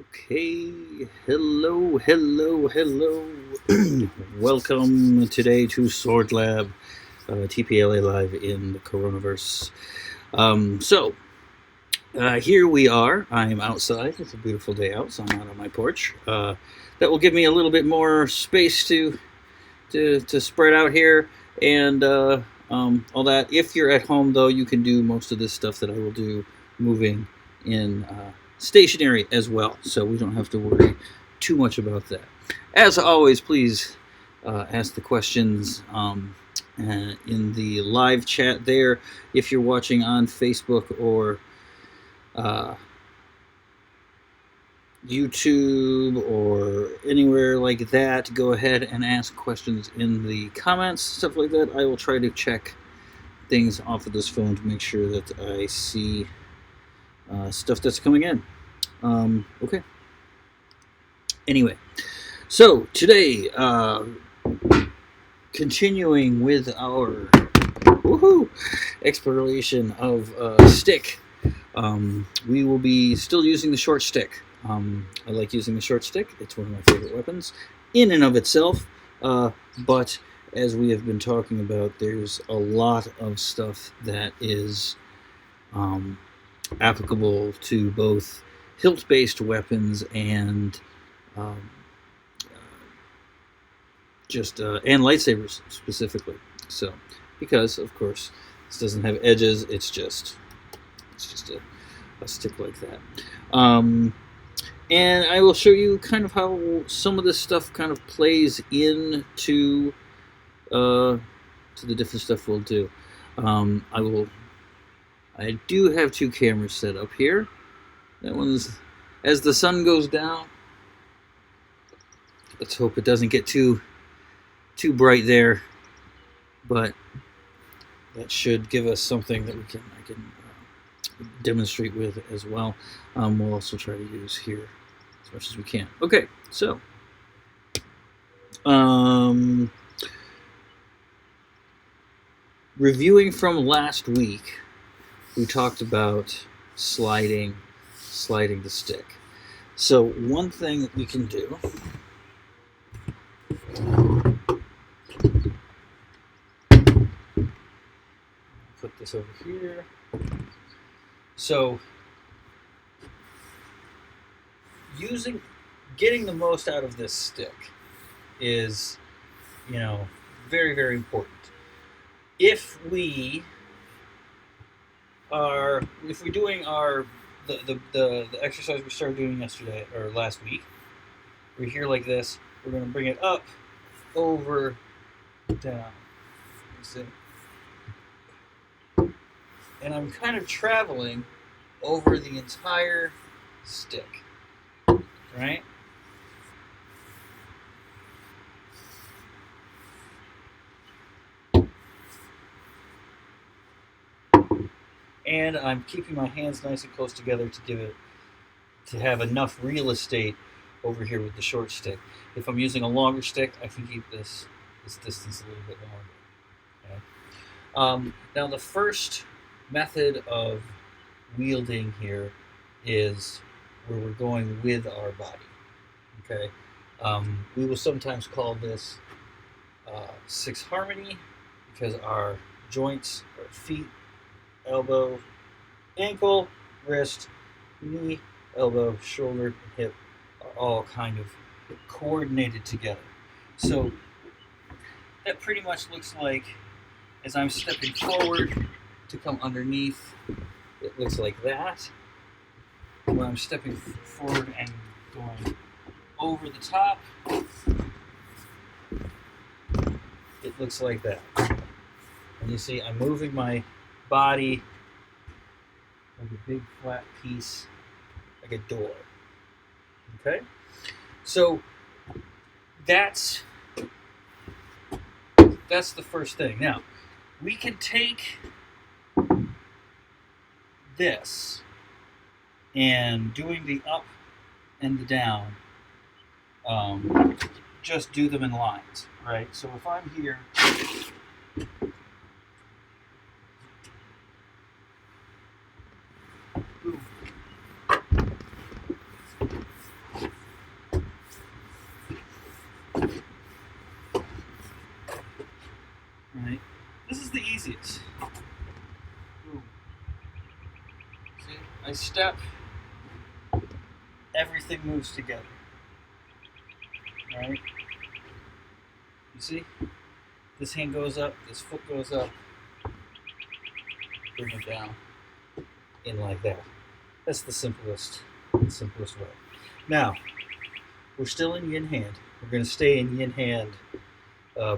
Okay, hello. Welcome today to Sword Lab, TPLA Live in the Coronaverse. Here we are. I'm outside. It's a beautiful day out, so I'm out on my porch. That will give me a little bit more space to spread out here and all that. If you're at home, though, you can do most of this stuff that I will do moving in stationary as well, so we don't have to worry too much about that. As always, please ask the questions in the live chat there. If you're watching on Facebook or uh, YouTube or anywhere like that, go ahead and ask questions in the comments, stuff like that. I will try to check things off of this phone to make sure that I see stuff that's coming in. Okay. Anyway, so today, continuing with our exploration of stick, we will be still using the short stick. I like using the short stick. It's one of my favorite weapons in and of itself. But as we have been talking about, there's a lot of stuff that is applicable to both hilt-based weapons and um, and lightsabers specifically. So, because of course this doesn't have edges, it's just a stick like that. And I will show you kind of how some of this stuff kind of plays into to the different stuff we'll do. I do have two cameras set up here. That one's as the sun goes down. Let's hope it doesn't get too bright there, but that should give us something that I can demonstrate with as well. We'll also try to use here as much as we can. Okay, so reviewing from last week, we talked about sliding the stick. So one thing that we can do, put this over here. So getting the most out of this stick is, very, very important. If we're doing the exercise we started doing yesterday or last week, we're here like this. We're going to bring it up, over, down. See? And I'm kind of traveling over the entire stick, right? And I'm keeping my hands nice and close together to have enough real estate over here with the short stick. If I'm using a longer stick, I can keep this distance a little bit longer. Okay. Now the first method of wielding here is where we're going with our body. Okay. We will sometimes call this six harmony because our joints, our feet, elbow, ankle, wrist, knee, elbow, shoulder, and hip are all kind of coordinated together. So that pretty much looks like, as I'm stepping forward to come underneath, it looks like that. When I'm stepping forward and going over the top, it looks like that. And you see I'm moving my body like a big flat piece, like a door. Okay? So that's the first thing. Now, we can take this and doing the up and the down, just do them in lines, right? So if I'm here, I step, everything moves together. Right? You see? This hand goes up, this foot goes up, bring it down, in like that. That's the simplest way. Now, we're still in yin hand. We're going to stay in yin hand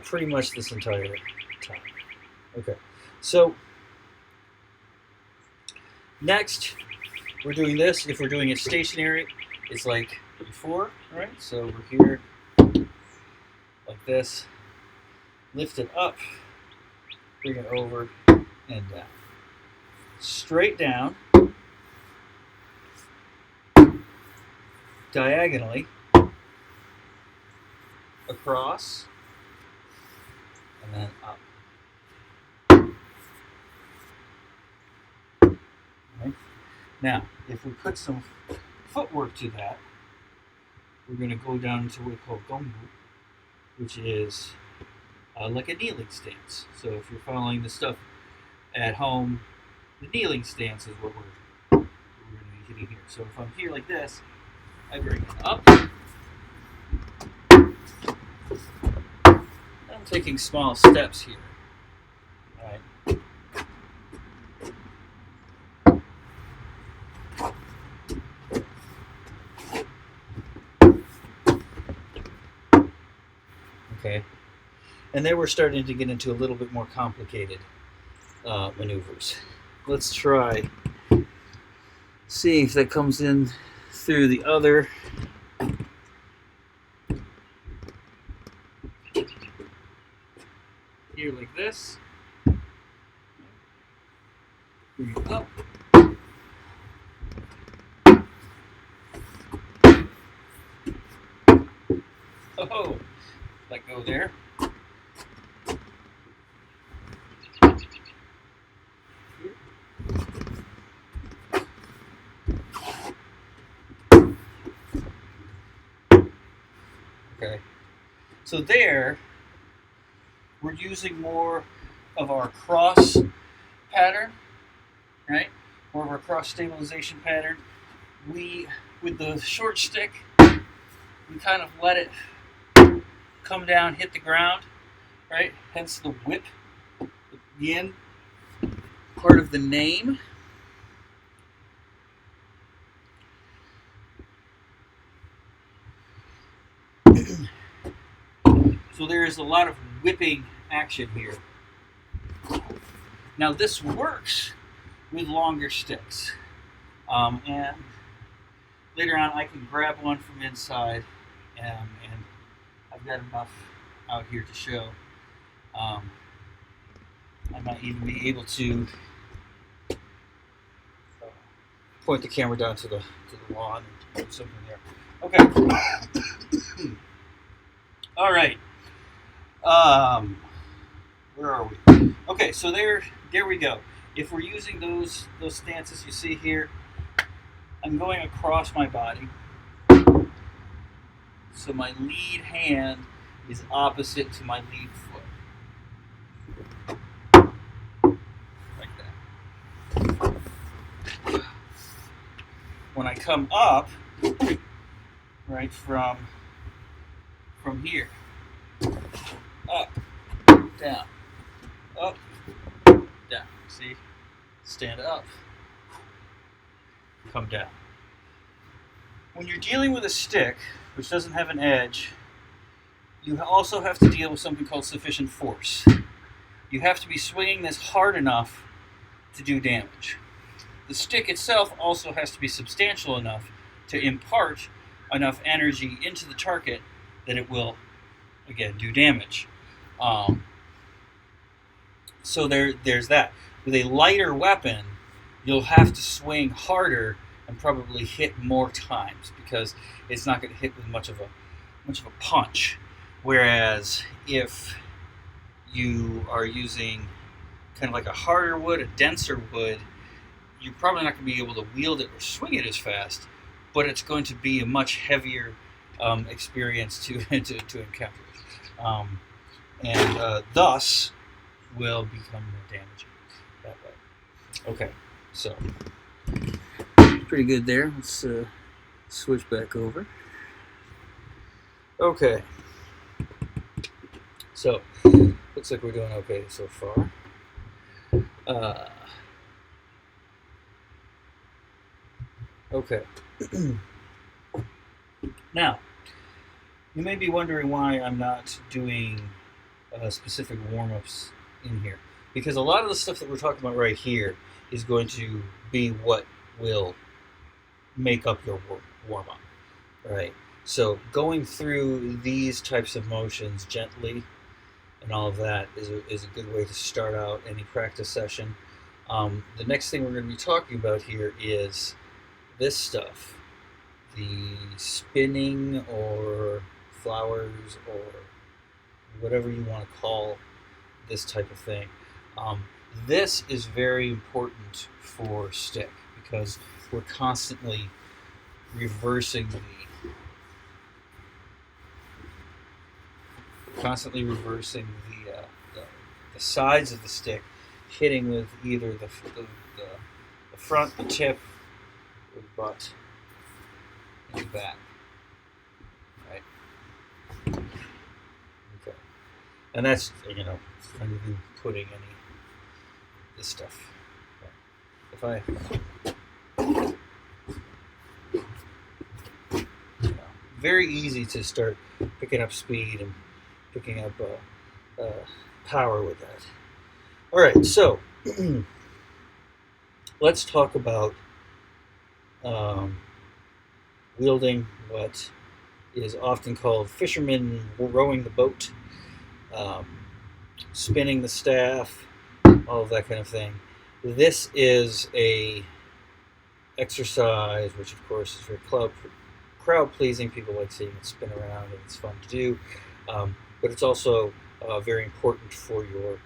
pretty much this entire time. Okay, so next we're doing this. If we're doing it stationary, it's like before, right? So we're here like this, lift it up, bring it over and down. Straight down, diagonally, across, and then up. Right? Now, if we put some footwork to that, we're going to go down into what we call gongbu, which is like a kneeling stance. So if you're following the stuff at home, the kneeling stance is what we're going to be hitting here. So if I'm here like this, I bring it up. I'm taking small steps here. Right. Okay. And then we're starting to get into a little bit more complicated maneuvers. Let's try. See if that comes in through the other. Here like this. Bring it up. Oh, let go there. Okay, so there we're using more of our cross pattern, right? More of our cross stabilization pattern. We, with the short stick, we kind of let it come down, hit the ground, right? Hence the whip, the yin part of the name. So there is a lot of whipping action here. Now this works with longer sticks. And later on I can grab one from inside and I've got enough out here to show. I might even be able to point the camera down to the lawn and put something there. Okay. All right. Where are we? Okay, so there we go. If we're using those stances you see here, I'm going across my body. So my lead hand is opposite to my lead foot. Like that. When I come up, right, from here, up, down, up, down. See? Stand up, come down. When you're dealing with a stick, which doesn't have an edge, you also have to deal with something called sufficient force. You have to be swinging this hard enough to do damage. The stick itself also has to be substantial enough to impart enough energy into the target that it will, again, do damage. So there's that. With a lighter weapon, you'll have to swing harder and probably hit more times because it's not going to hit with much of a punch. Whereas if you are using kind of like a harder wood, a denser wood, you're probably not going to be able to wield it or swing it as fast, but it's going to be a much heavier experience to encounter it. And thus will become more damaging that way. Okay, so Pretty good there. Let's switch back over. Okay. So, looks like we're doing okay so far. Okay. Now, you may be wondering why I'm not doing specific warm-ups in here. Because a lot of the stuff that we're talking about right here is going to be what will make up your warm-up, right? So going through these types of motions gently and all of that is a good way to start out any practice session. The next thing we're going to be talking about here is this stuff, the spinning or flowers or whatever you want to call this type of thing. This is very important for stick because we're constantly reversing the sides of the stick, hitting with either the front, the tip, or the butt, and the back. Right? Okay. And that's, not even putting any of this stuff. Okay. If very easy to start picking up speed and picking up power with that. All right, so let's talk about wielding what is often called fishermen rowing the boat, spinning the staff, all of that kind of thing. This is a exercise which, of course, is very crowd pleasing. People like seeing it spin around, and it's fun to do. But it's also very important for your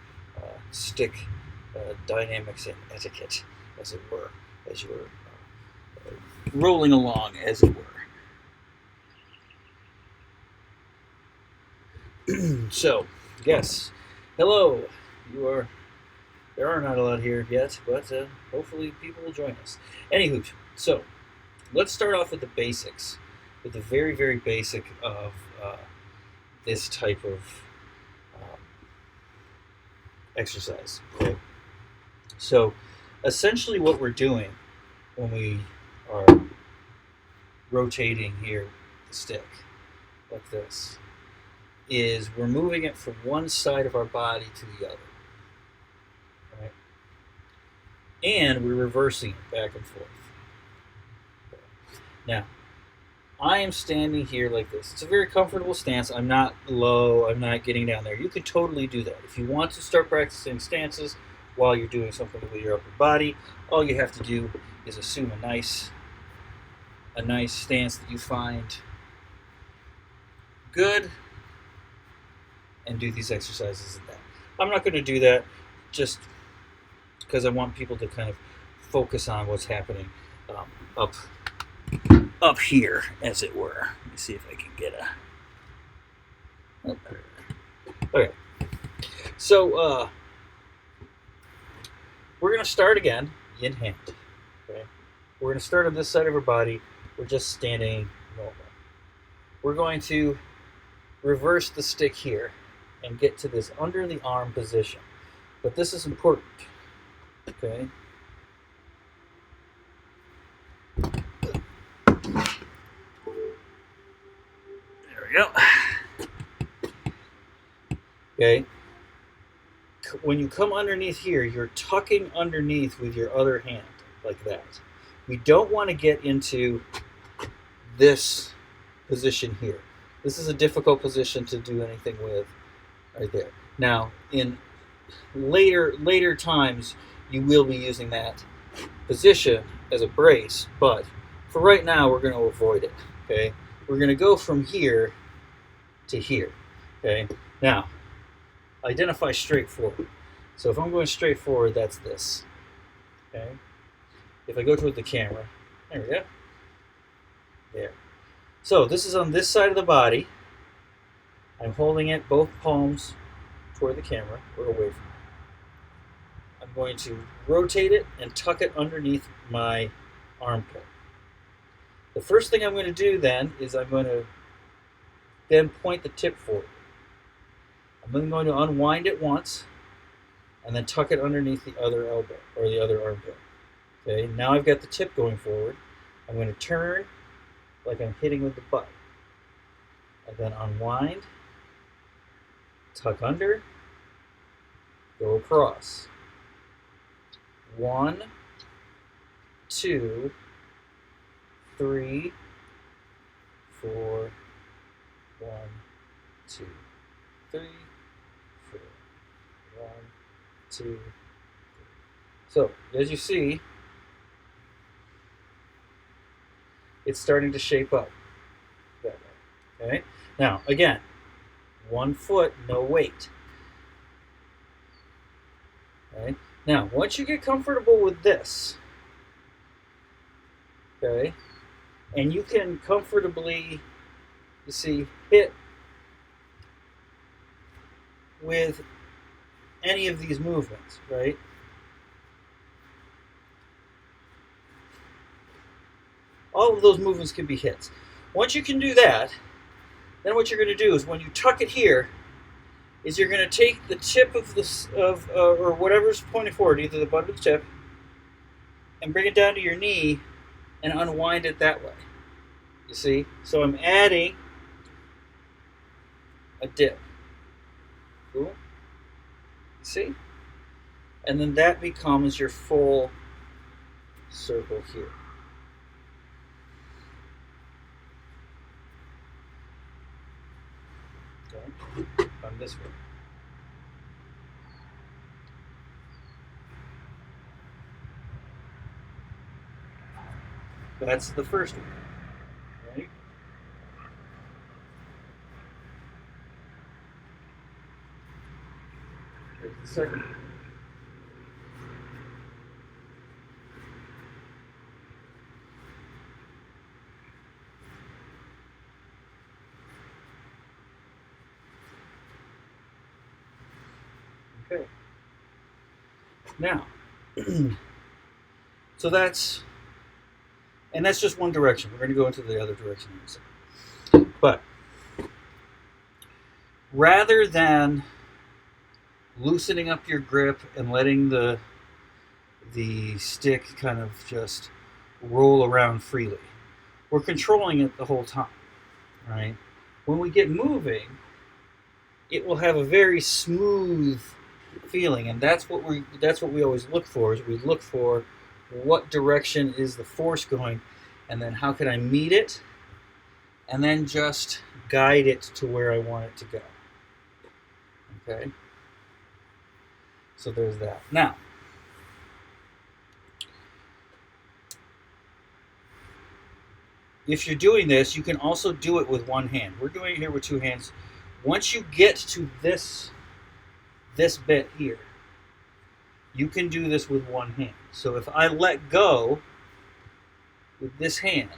stick dynamics and etiquette, as it were, as you're rolling along, as it were. So, yes, hello. There are not a lot here yet, but hopefully people will join us. Anywho, so let's start off with the basics, with the very, very basic of this type of exercise. Okay? So essentially what we're doing when we are rotating here the stick like this is we're moving it from one side of our body to the other. Right? And we're reversing it back and forth. Okay. Now, I am standing here like this. It's a very comfortable stance. I'm not low. I'm not getting down there. You can totally do that. If you want to start practicing stances while you're doing something with your upper body, all you have to do is assume a nice stance that you find good and do these exercises at that. I'm not going to do that just because I want people to kind of focus on what's happening up here, as it were. Let me see if I can get okay. So we're going to start again in hand. Okay. We're going to start on this side of our body. We're just standing normal. We're going to reverse the stick here and get to this under the arm position. But this is important. Okay. There we go. Okay. When you come underneath here, you're tucking underneath with your other hand, like that. We don't want to get into this position here. This is a difficult position to do anything with right there. Now, in later times, you will be using that position as a brace, but for right now, we're going to avoid it, okay? We're going to go from here to here, okay? Now, identify straight forward. So if I'm going straight forward, that's this, okay? If I go toward the camera, there we go. There. So this is on this side of the body. I'm holding it, both palms toward the camera or away from it. I'm going to rotate it and tuck it underneath my armpit. The first thing I'm going to do then is I'm going to then point the tip forward. I'm then going to unwind it once and then tuck it underneath the other elbow or the other armpit. Okay, now I've got the tip going forward. I'm going to turn like I'm hitting with the butt. And then unwind, tuck under, go across. 1, 2, 3, 4, 1, 2, 3, 4, 1, 2, 3. So, as you see, it's starting to shape up that way. Okay? Now, again, 1 foot, no weight. Okay? Now, once you get comfortable with this, okay, and you can comfortably, you see, hit with any of these movements, right? All of those movements can be hits. Once you can do that, then what you're going to do is when you tuck it here, is you're going to take the tip of this or whatever's pointing forward, either the butt or the tip, and bring it down to your knee and unwind it that way. You see? So I'm adding a dip. Cool? You see? And then that becomes your full circle here. Okay? Come this way. That's the first one. Right? Here's the second one. Okay. Now, so that's just one direction. We're going to go into the other direction in a second. But rather than loosening up your grip and letting the stick kind of just roll around freely, we're controlling it the whole time, right? When we get moving, it will have a very smooth feeling, and that's what we always look for. Is we look for what direction is the force going, and then how can I meet it, and then just guide it to where I want it to go. Okay? So there's that. Now, if you're doing this, you can also do it with one hand. We're doing it here with two hands. Once you get to this bit here, you can do this with one hand. So if I let go with this hand,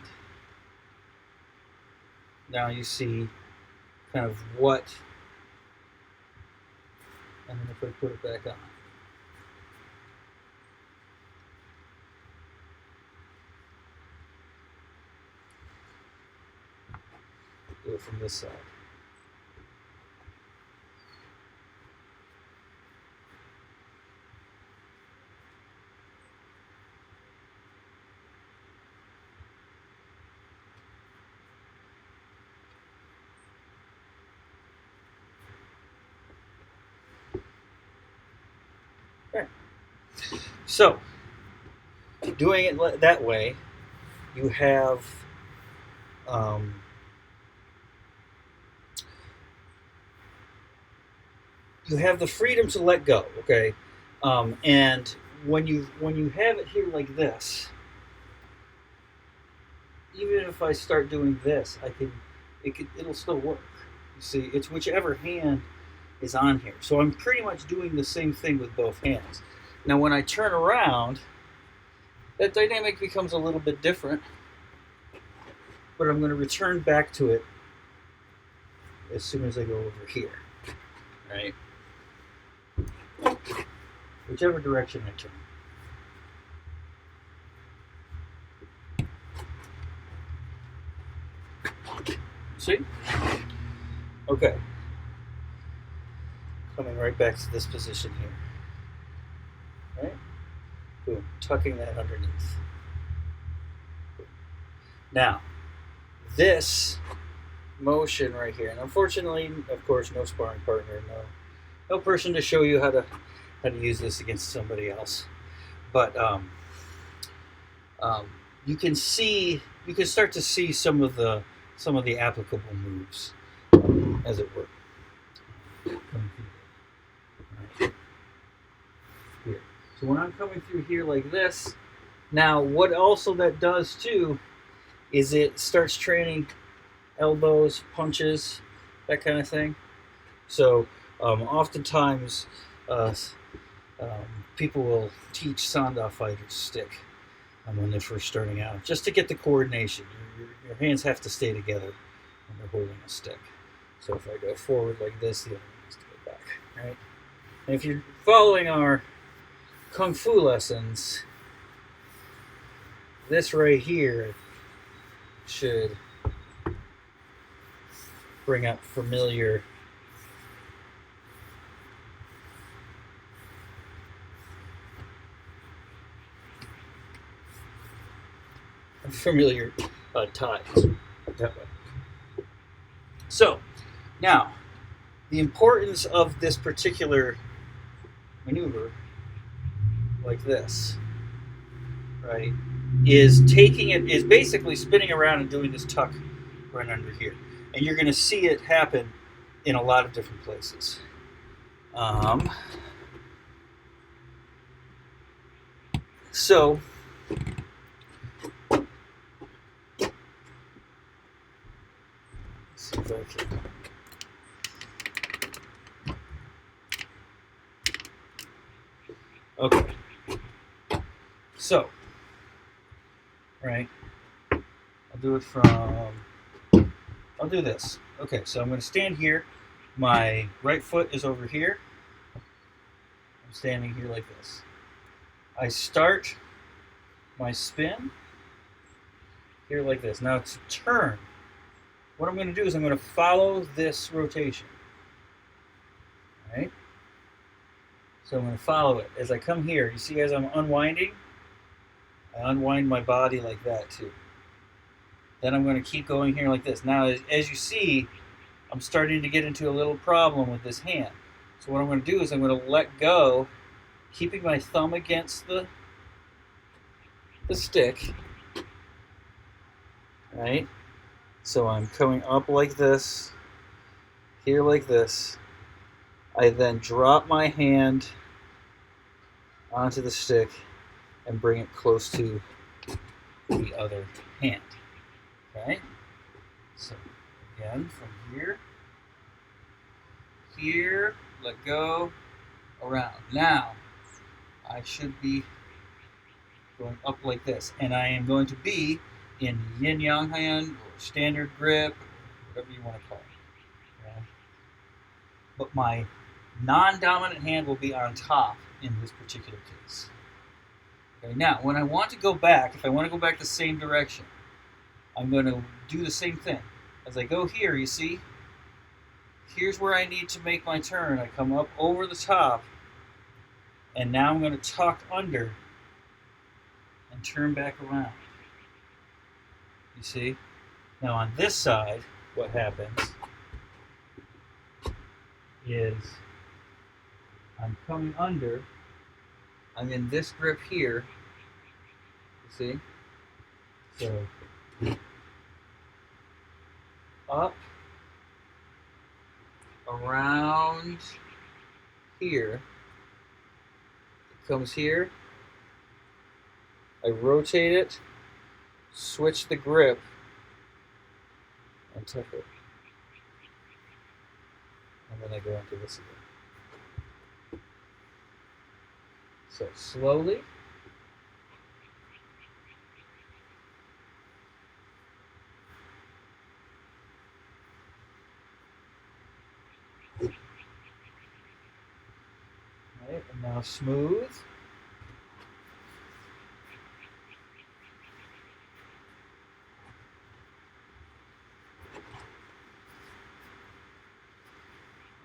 now you see kind of what, and then if I put it back on. Do it from this side. Okay. So, doing it that way, you have the freedom to let go. Okay, and when you have it here like this, even if I start doing this, it'll still work. You see, it's whichever hand is on here. So I'm pretty much doing the same thing with both hands. Now when I turn around, that dynamic becomes a little bit different, but I'm going to return back to it as soon as I go over here, right? Whichever direction I turn. See? Okay. Coming right back to this position here. Right? Boom. Tucking that underneath. Now, this motion right here, and unfortunately, of course, no sparring partner, no person to show you how to use this against somebody else. But you can start to see some of the applicable moves, as it were. Right. Here. So when I'm coming through here like this, now what also that does too is it starts training elbows, punches, that kind of thing. So oftentimes people will teach Sanda fighters stick when they're first starting out, just to get the coordination. Your hands have to stay together when they're holding a stick. So if I go forward like this, the other one has to go back, right? And if you're following our Kung Fu lessons, this right here should bring up familiar ties that way. So now the importance of this particular maneuver, like this, right, is basically spinning around and doing this tuck right under here, and you're going to see it happen in a lot of different places. So let's see if I can. Okay. So, right, I'll do this. Okay, so I'm going to stand here. My right foot is over here. I'm standing here like this. I start my spin here like this. Now to turn, what I'm going to do is I'm going to follow this rotation. Right? So I'm going to follow it. As I come here, you see as I'm unwinding, I unwind my body like that too. Then I'm going to keep going here like this. Now, as you see, I'm starting to get into a little problem with this hand. So what I'm going to do is I'm going to let go, keeping my thumb against the stick. Right? So I'm coming up like this, here like this. I then drop my hand onto the stick and bring it close to the other hand. Okay? So again, from here, let go, around. Now, I should be going up like this, and I am going to be in yin-yang hand, or standard grip, whatever you want to call it. Okay? But my non-dominant hand will be on top in this particular case. Okay, now, when I want to go back, if I want to go back the same direction, I'm going to do the same thing. As I go here, you see, here's where I need to make my turn. I come up over the top, and now I'm going to tuck under and turn back around. You see? Now on this side, what happens is I'm coming under, I'm in this grip here, you see? So, up, around here, it comes here, I rotate it, switch the grip, and tuck it. And then I go into this again. So slowly. Right, and now smooth.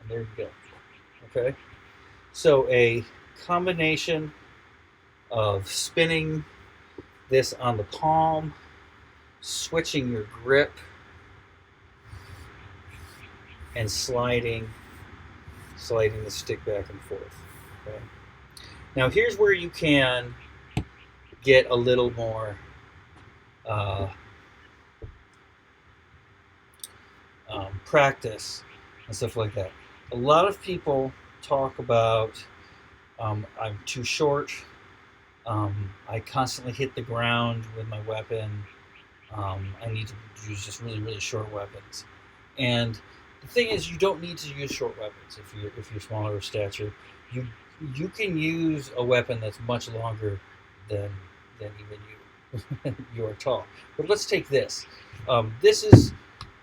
And there you go. Okay? So a combination of spinning this on the palm, switching your grip, and sliding the stick back and forth. Okay? Now here's where you can get a little more practice and stuff like that. A lot of people talk about I'm too short. I constantly hit the ground with my weapon. I need to use just really, really short weapons. And the thing is, you don't need to use short weapons if you're smaller of stature. You can use a weapon that's much longer than even you. You are tall. But let's take this. This is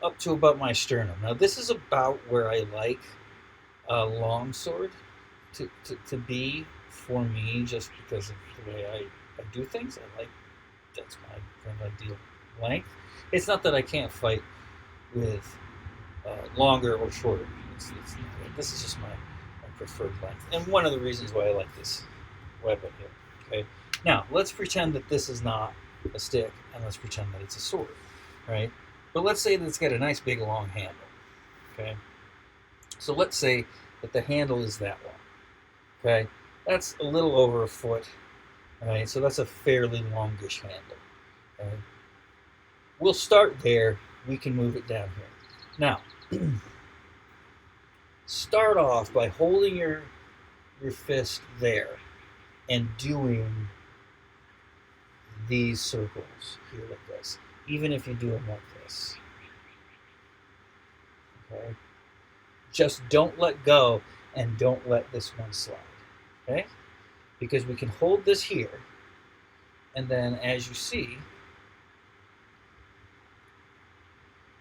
up to about my sternum. Now this is about where I like a long sword to be for me, just because of the way I do things. That's my kind of ideal length. It's not that I can't fight with longer or shorter. This is just my preferred length, and one of the reasons why I like this weapon here. Okay, now let's pretend that this is not a stick, and let's pretend that it's a sword, right? But let's say that it's got a nice big long handle. Okay, so let's say that the handle is that long. Okay, that's a little over a foot. Right, so that's a fairly longish handle. Okay? We'll start there. We can move it down here. Now, start off by holding your fist there and doing these circles here like this, even if you do them like this. Okay? Just don't let go and don't let this one slide. Okay? Because we can hold this here, and then as you see,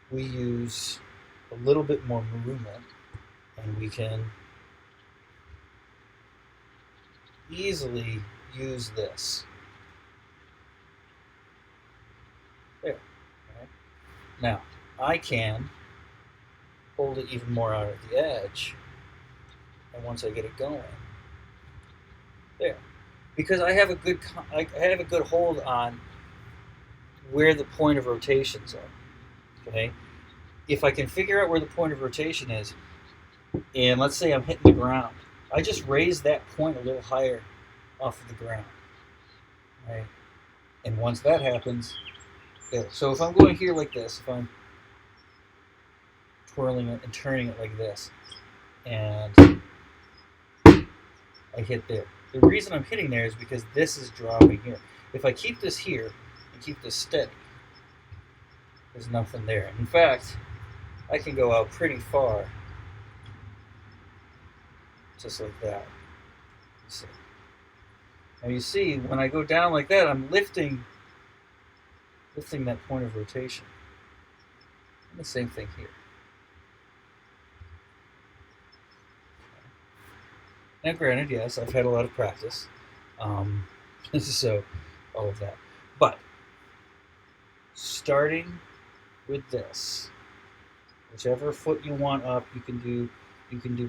we use a little bit more movement, and we can easily use this. There. Okay. Now, I can hold it even more out at the edge, and once I get it going, there, because I have a good hold on where the point of rotations are. Okay, if I can figure out where the point of rotation is, and let's say I'm hitting the ground, I just raise that point a little higher off of the ground. Right, and once that happens, there. So if I'm going here like this, if I'm twirling it and turning it like this, and I hit there. The reason I'm hitting there is because this is dropping here. If I keep this here and keep this steady, there's nothing there. In fact, I can go out pretty far, just like that. Now you see, when I go down like that, I'm lifting that point of rotation. And the same thing here. Now, granted, yes, I've had a lot of practice, so all of that. But starting with this, whichever foot you want up, you can do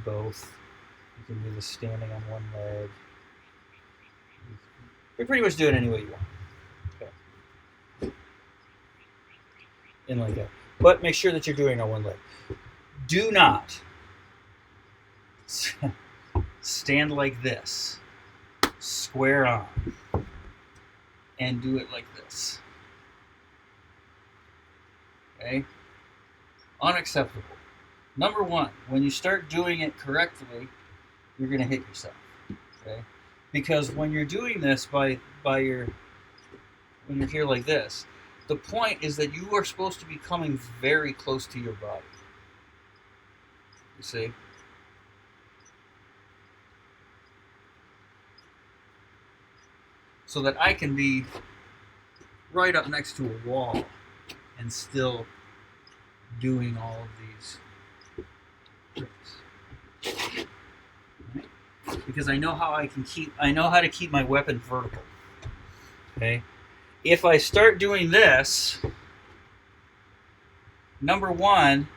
both. You can do this standing on one leg. You can pretty much do it any way you want. Okay. And like that. But make sure that you're doing it on one leg. Do not stand like this, square on, and do it like this. Okay? Unacceptable. Number one, when you start doing it correctly, you're going to hit yourself. Okay? Because when you're doing this when you're here like this, the point is that you are supposed to be coming very close to your body. You see? So that I can be right up next to a wall and still doing all of these tricks. Right? Because I know how to keep my weapon vertical. Okay? If I start doing this, number one,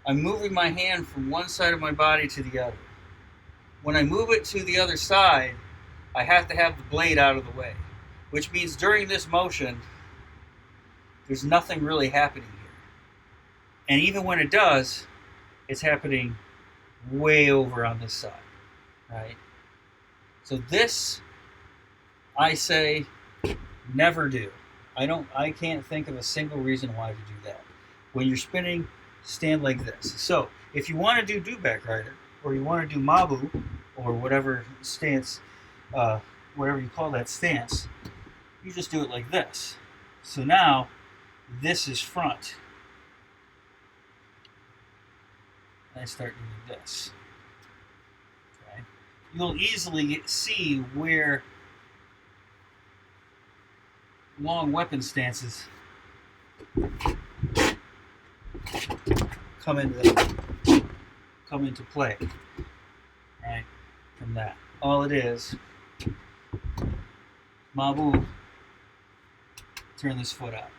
I'm moving my hand from one side of my body to the other. When I move it to the other side, I have to have the blade out of the way, which means during this motion, there's nothing really happening here. And even when it does, it's happening way over on this side, right? So this, I say, never do. I can't think of a single reason why to do that. When you're spinning, stand like this. So if you want to do back rider, or you want to do mabu, or whatever stance, whatever you call that stance, you just do it like this. So now this is front. And I start doing this. Okay. You'll easily see where long weapon stances come into play, right? From that, all it is, mabu, turn this foot out.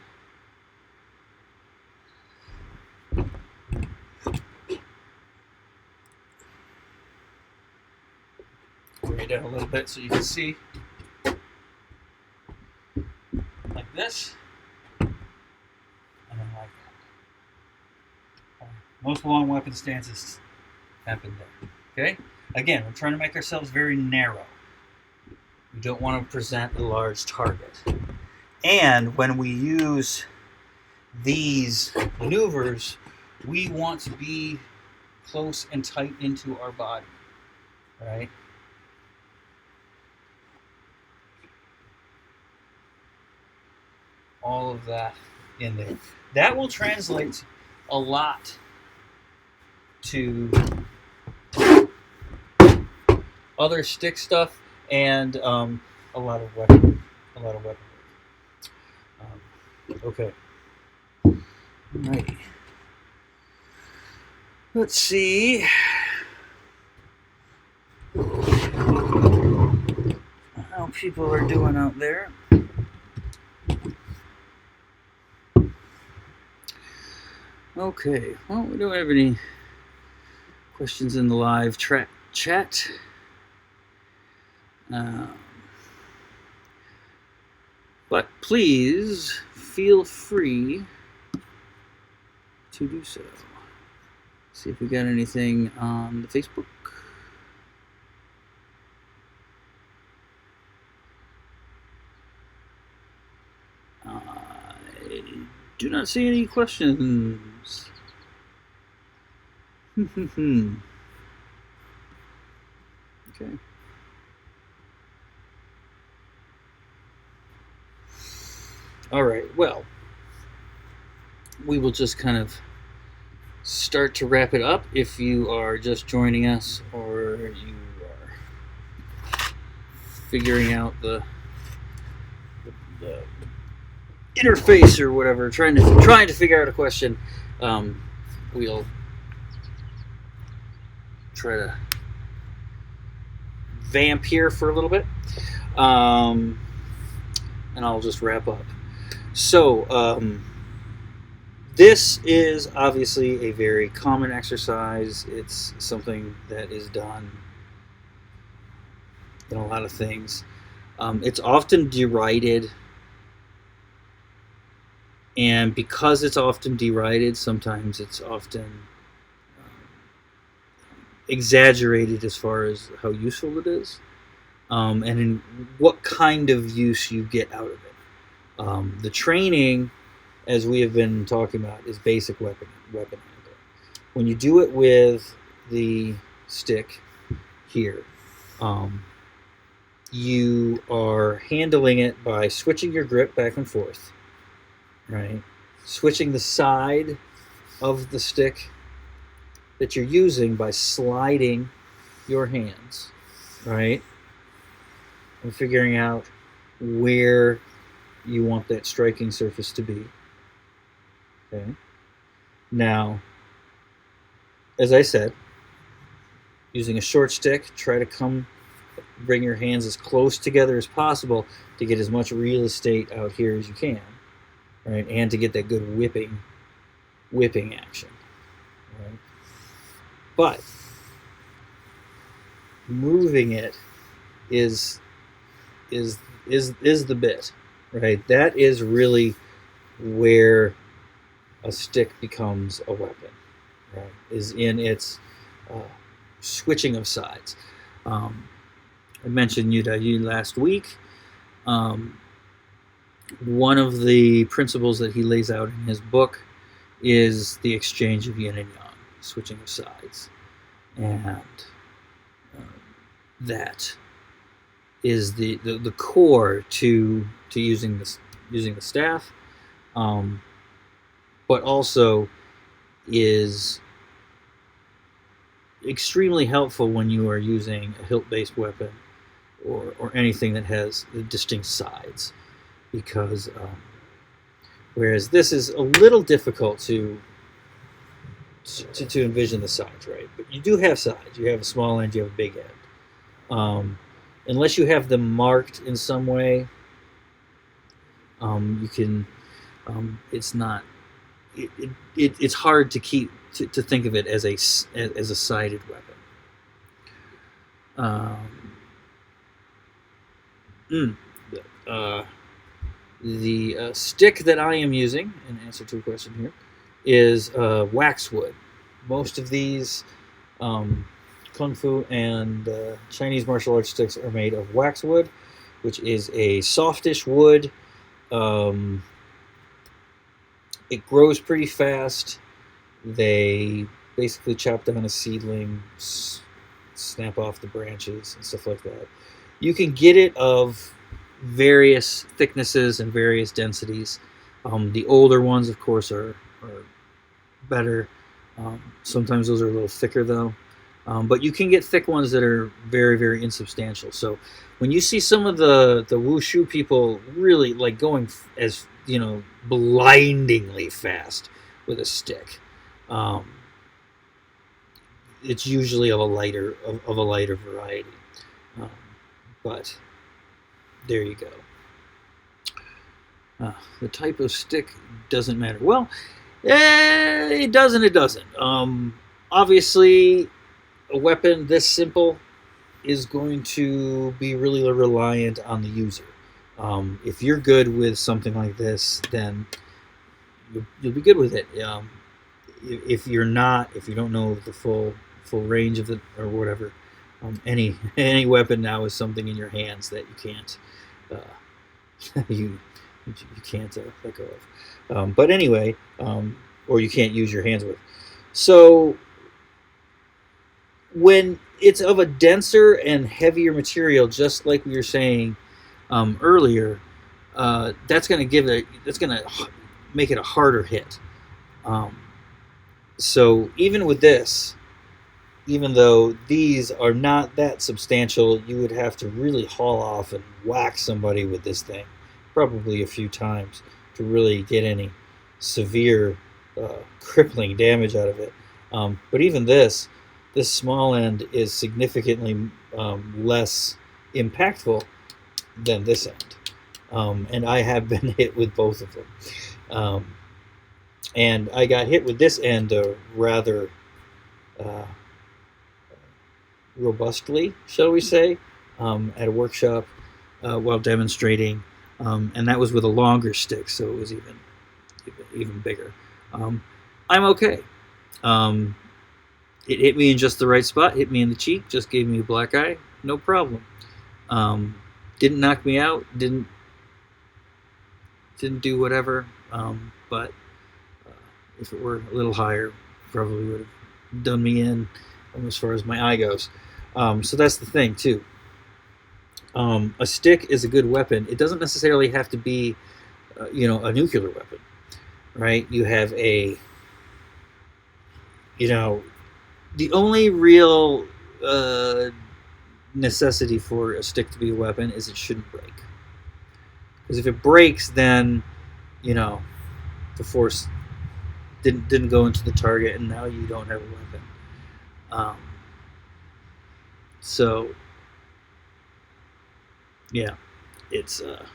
Bring it down a little bit so you can see. Like this, and then like that. Most long weapon stances happen there. Okay? Again, we're trying to make ourselves very narrow. We don't want to present a large target. And when we use these maneuvers, we want to be close and tight into our body. Right? All of that in there. That will translate a lot to other stick stuff and a lot of weapon work. Okay. Alrighty. Let's see how people are doing out there. Okay, well, we don't have any questions in the live chat. But please feel free to do so. See if we got anything on the Facebook. I do not see any questions. Okay. All right, well, we will just kind of start to wrap it up. If you are just joining us or you are figuring out the interface or whatever, trying to figure out a question, we'll try to vamp here for a little bit, and I'll just wrap up. So this is obviously a very common exercise. It's something that is done in a lot of things. It's often derided, and because it's often derided, sometimes it's often exaggerated as far as how useful it is, and in what kind of use you get out of it. The training, as we have been talking about, is basic weapon handling. When you do it with the stick here, you are handling it by switching your grip back and forth, right? Switching the side of the stick that you're using by sliding your hands, right? And figuring out where you want that striking surface to be. Okay. Now, as I said, using a short stick, try to bring your hands as close together as possible to get as much real estate out here as you can, right? And to get that good whipping action. right? But moving it is is the bit, right? That is really where a stick becomes a weapon, right? Is in its uh, switching of sides. Um, I mentioned you last week. Um, one of the principles that he lays out in his book is the exchange of yin and yang, switching of sides, and that is the core to using the staff, um, but also is extremely helpful when you are using a hilt-based weapon or anything that has distinct sides, because whereas this is a little difficult to envision the sides, right? But you do have sides. You have a small end, you have a big end. Unless you have them marked in some way, you can. It's not. It's hard to keep to think of it as a sided weapon. Mm, the stick that I am using, in answer to a question here, is waxwood. Most of these kung fu and Chinese martial arts sticks are made of waxwood, which is a softish wood. Um, it grows pretty fast. They basically chop down a seedling, snap off the branches, and stuff like that. You can get it of various thicknesses and various densities. The older ones, of course, are better. Sometimes those are a little thicker, though. But you can get thick ones that are very, very insubstantial. So when you see some of the wushu people really like going as blindingly fast with a stick, it's usually of a lighter variety. But there you go. The type of stick doesn't matter. Well, it does and it doesn't. Obviously, a weapon this simple is going to be really reliant on the user. If you're good with something like this, then you'll be good with it. If you're not, if you don't know the full range of it or whatever, any weapon now is something in your hands that you can't you can't let go of. But anyway, or you can't use your hands with. So when it's of a denser and heavier material, just like we were saying earlier, that's going to make it a harder hit. So even with this, even though these are not that substantial, you would have to really haul off and whack somebody with this thing, probably a few times, to really get any severe crippling damage out of it. But even this small end is significantly less impactful than this end. And I have been hit with both of them. And I got hit with this end rather robustly, shall we say, at a workshop while demonstrating. And that was with a longer stick, so it was even bigger. I'm okay. It hit me in just the right spot, hit me in the cheek, just gave me a black eye, no problem. Didn't knock me out, didn't do whatever, but if it were a little higher, probably would have done me in as far as my eye goes. So that's the thing, too. A stick is a good weapon. It doesn't necessarily have to be, a nuclear weapon, right? You have the only real necessity for a stick to be a weapon is it shouldn't break. Because if it breaks, then, the force didn't go into the target, and now you don't have a weapon. So, yeah, it's that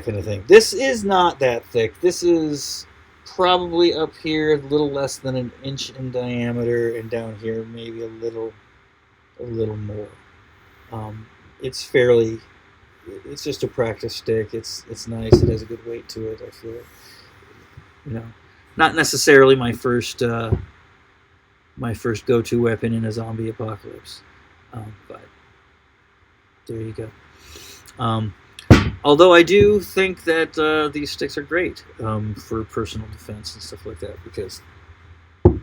kind of thing. This is not that thick. This is probably up here a little less than an inch in diameter, and down here maybe a little more. Um, it's fairly. It's just a practice stick. It's nice. It has a good weight to it. I feel it. You know, not necessarily my first go-to weapon in a zombie apocalypse, but there you go. Although I do think that these sticks are great for personal defense and stuff like that, because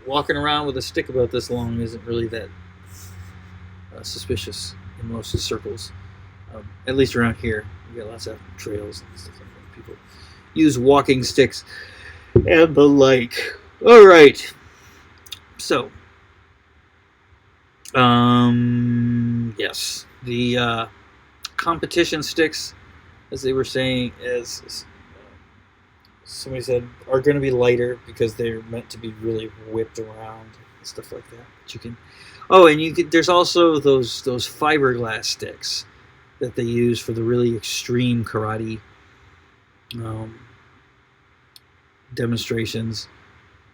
walking around with a stick about this long isn't really that suspicious in most circles. At least around here, we got lots of trails and stuff like that. People use walking sticks and the like. All right. So, yes, the competition sticks, as they were saying, as somebody said, are going to be lighter because they're meant to be really whipped around and stuff like that. But you can. Oh, and you can. There's also those fiberglass sticks that they use for the really extreme karate demonstrations,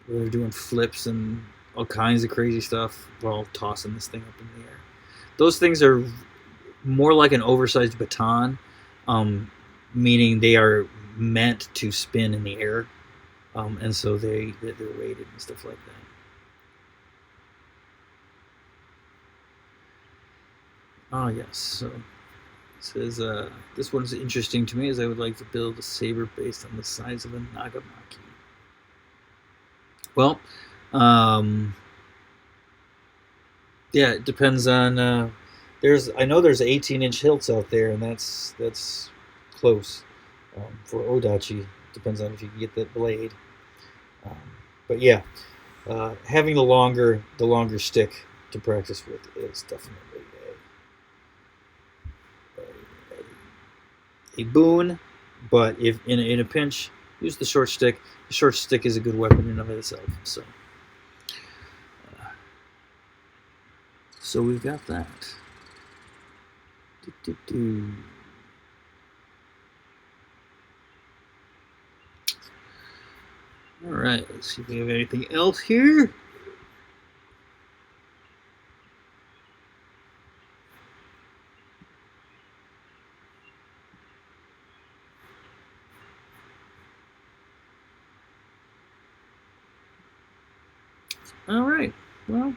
where they're doing flips and all kinds of crazy stuff while tossing this thing up in the air. Those things are more like an oversized baton, meaning they are meant to spin in the air, and so they're weighted and stuff like that. Oh yes, so it says this one is interesting to me, as I would like to build a saber based on the size of a nagamaki. Well, yeah, it depends on. I know there's 18-inch hilts out there, and that's close for odachi. Depends on if you can get that blade. But yeah, having the longer stick to practice with is definitely a boon. But if in a pinch, use the short stick. The short stick is a good weapon in and of itself. So we've got that. All right, let's see if we have anything else here. All right. Well,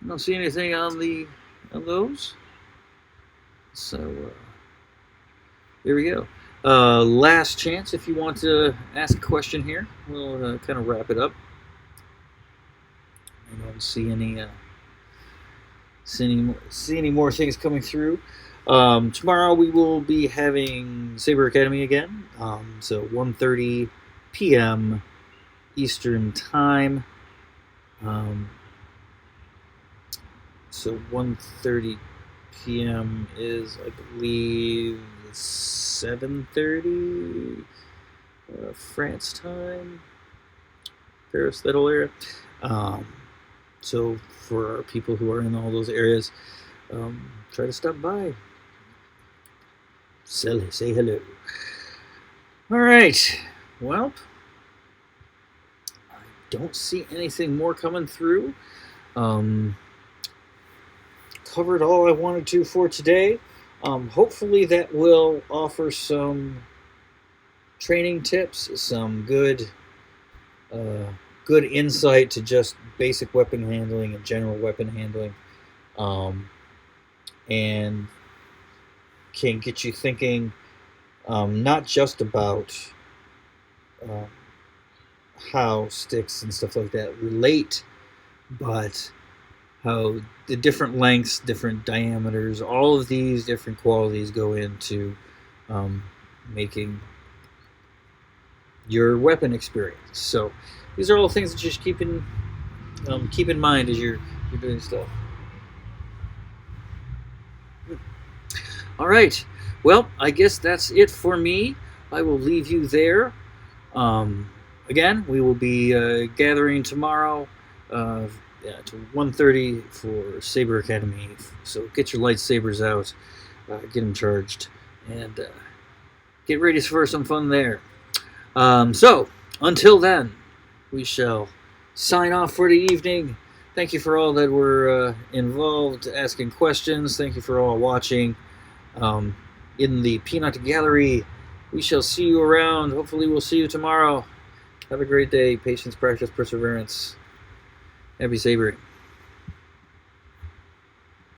I don't see anything on those. So there we go. Last chance if you want to ask a question here. We'll kind of wrap it up. I don't see any more things coming through. Tomorrow we will be having Saber Academy again. So 1:30 p.m. Eastern Time. So 1:30 p.m. is, I believe, 7:30 France time, Paris, that whole area. So for our people who are in all those areas, try to stop by. Say hello. All right. Well, I don't see anything more coming through. Covered all I wanted to for today. Hopefully that will offer some training tips, some good insight to just basic weapon handling and general weapon handling, and can get you thinking not just about how sticks and stuff like that relate, but how the different lengths, different diameters, all of these different qualities go into making your weapon experience. So these are all things that you should keep in mind as you're doing stuff. All right. Well, I guess that's it for me. I will leave you there. Again, we will be gathering tomorrow. To 1:30 for Saber Academy. So get your lightsabers out, get them charged, and get ready for some fun there. So Until then, we shall sign off for the evening. Thank you for all that were involved, asking questions. Thank you for all watching. In the Peanut Gallery, we shall see you around. Hopefully, we'll see you tomorrow. Have a great day. Patience, practice, perseverance. Happy sabering.